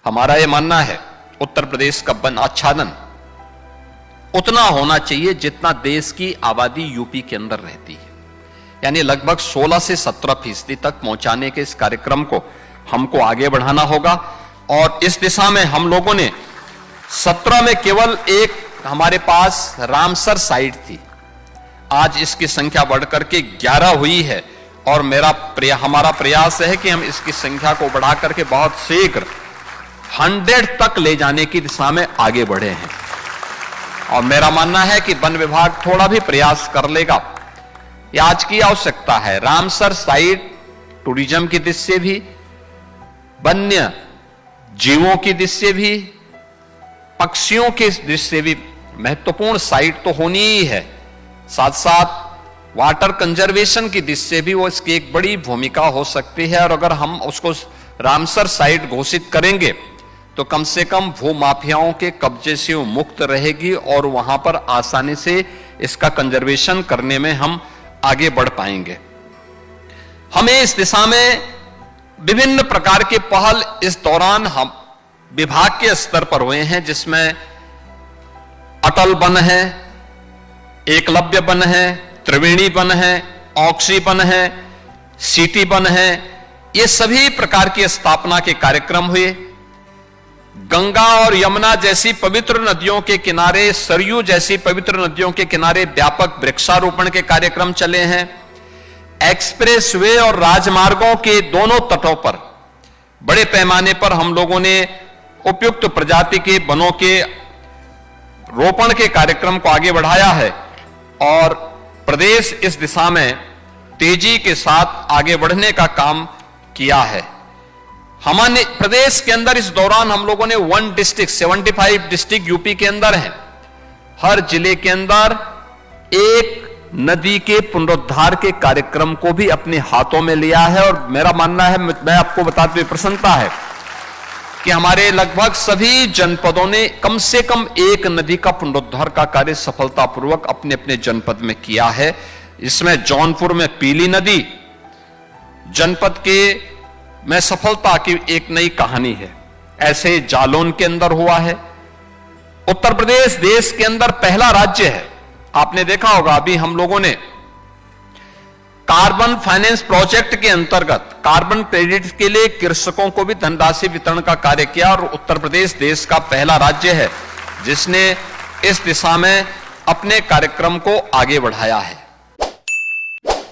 हमारा यह मानना है उत्तर प्रदेश का वन आच्छादन उतना होना चाहिए जितना देश की आबादी यूपी के अंदर रहती है, यानी लगभग 16 से 17% तक पहुंचाने के इस कार्यक्रम को हमको आगे बढ़ाना होगा। और इस दिशा में हम लोगों ने 17 में केवल एक हमारे पास रामसर साइट थी, आज इसकी संख्या बढ़कर के 11 हुई है और हमारा प्रयास है कि हम इसकी संख्या को बढ़ा करके बहुत शीघ्र 100 तक ले जाने की दिशा में आगे बढ़े हैं। और मेरा मानना है कि वन विभाग थोड़ा भी प्रयास कर लेगा, यह आज की आवश्यकता है। रामसर साइट टूरिज्म की दृष्टि से भी, वन्य जीवों की दृष्टि से भी, पक्षियों की दृष्टि से भी महत्वपूर्ण साइट तो होनी ही है, साथ साथ वाटर कंजर्वेशन की दृष्टि से भी वो इसकी एक बड़ी भूमिका हो सकती है। और अगर हम उसको रामसर साइट घोषित करेंगे तो कम से कम भू माफियाओं के कब्जे से वो मुक्त रहेगी और वहां पर आसानी से इसका कंजर्वेशन करने में हम आगे बढ़ पाएंगे। हमें इस दिशा में विभिन्न प्रकार के पहल इस दौरान हम विभाग के स्तर पर हुए हैं, जिसमें अटल वन है, एकलव्य वन है, त्रिवेणी वन है, ऑक्सी वन है, सिटी वन है, ये सभी प्रकार की स्थापना के कार्यक्रम हुए। गंगा और यमुना जैसी पवित्र नदियों के किनारे, सरयू जैसी पवित्र नदियों के किनारे व्यापक वृक्षारोपण के कार्यक्रम चले हैं। एक्सप्रेसवे और राजमार्गों के दोनों तटों पर बड़े पैमाने पर हम लोगों ने उपयुक्त प्रजाति के वनों के रोपण के कार्यक्रम को आगे बढ़ाया है और प्रदेश इस दिशा में तेजी के साथ आगे बढ़ने का काम किया है। हमारे प्रदेश के अंदर इस दौरान हम लोगों ने 1 डिस्ट्रिक्ट 75 डिस्ट्रिक्ट यूपी के अंदर हैं, हर जिले के अंदर एक नदी के पुनरुद्धार के कार्यक्रम को भी अपने हाथों में लिया है। और मेरा मानना है, मैं आपको बताते हुए प्रसन्नता है कि हमारे लगभग सभी जनपदों ने कम से कम एक नदी का पुनरुद्धार का कार्य सफलतापूर्वक अपने अपने जनपद में किया है। इसमें जौनपुर में पीली नदी जनपद के में सफलता की एक नई कहानी है, ऐसे जालौन के अंदर हुआ है। उत्तर प्रदेश देश के अंदर पहला राज्य है, आपने देखा होगा अभी हम लोगों ने कार्बन फाइनेंस प्रोजेक्ट के अंतर्गत कार्बन क्रेडिट के लिए कृषकों को भी धनराशि वितरण का कार्य किया और उत्तर प्रदेश देश का पहला राज्य है जिसने इस दिशा में अपने कार्यक्रम को आगे बढ़ाया है।